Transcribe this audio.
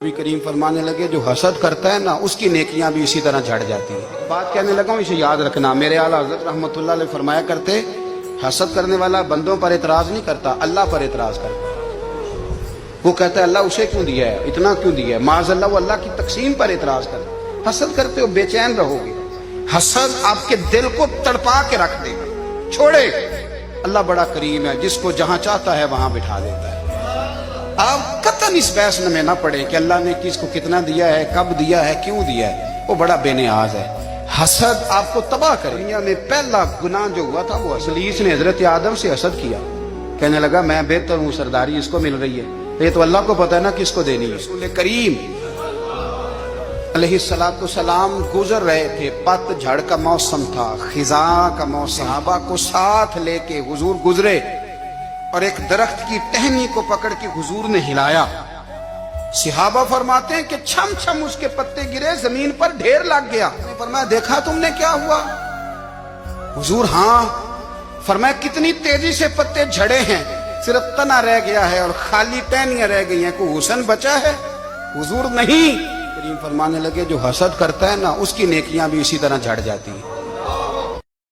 नबी करीम फरमाने लगे जो हसद करता है ना उसकी नेकियां भी इसी तरह झड़ जाती है। बात कहने लगा हूं, इसे याद रखना। मेरे आला हज़रत रहमतुल्लाह अलैह फरमाया करते, हसद करने वाला बंदों पर एतराज नहीं करता, अल्लाह पर एतराज करता। वो कहता है अल्लाह उसे क्यों दिया है, इतना क्यों दिया है, माज़अल्लाह वो अल्लाह की तकसीम पर एतराज करता। हसद करते हो बेचैन रहोगे, हसद आपके दिल को तड़पा के रख देगा। छोड़े, अल्लाह बड़ा करीम है, जिसको जहां चाहता है वहां बिठा देता है। आप कतन इस बहस में ना पड़े कि अल्लाह ने किसको कितना दिया है, कब दिया है, क्यों दिया है, वो बड़ा बेनियाज है। हसद आपको तबाह करे। दुनिया में पहला गुनाह जो हुआ था वो इब्लीस ने हजरत आदम से हसद किया। कहने लगा मैं बेहतर हूँ, सरदारी इसको मिल रही है, ये तो अल्लाह को पता है ना किसको देनी है। रसूल करीम अलैहिस्सलातु सलाम गुजर रहे थे, पतझड़ का मौसम था, खिजा का मौसम। सहाबा को साथ लेके हुजूर गुजरे और एक दरख्त की टहनी को पकड़ के हुजूर ने हिलाया। सहाबा फरमाते हैं कि छम छम उसके पत्ते गिरे, जमीन पर ढेर लग गया। फरमाया देखा तुमने क्या हुआ? हुजूर हाँ। फरमाया कितनी तेजी से पत्ते झड़े हैं, सिर्फ तना रह गया है और खाली टहनियां रह गई हैं, कोई हुस्न बचा है? हुजूर नहीं। करीम फरमाने लगे जो हसद करता है ना उसकी नेकियां भी इसी तरह झड़ जाती हैं।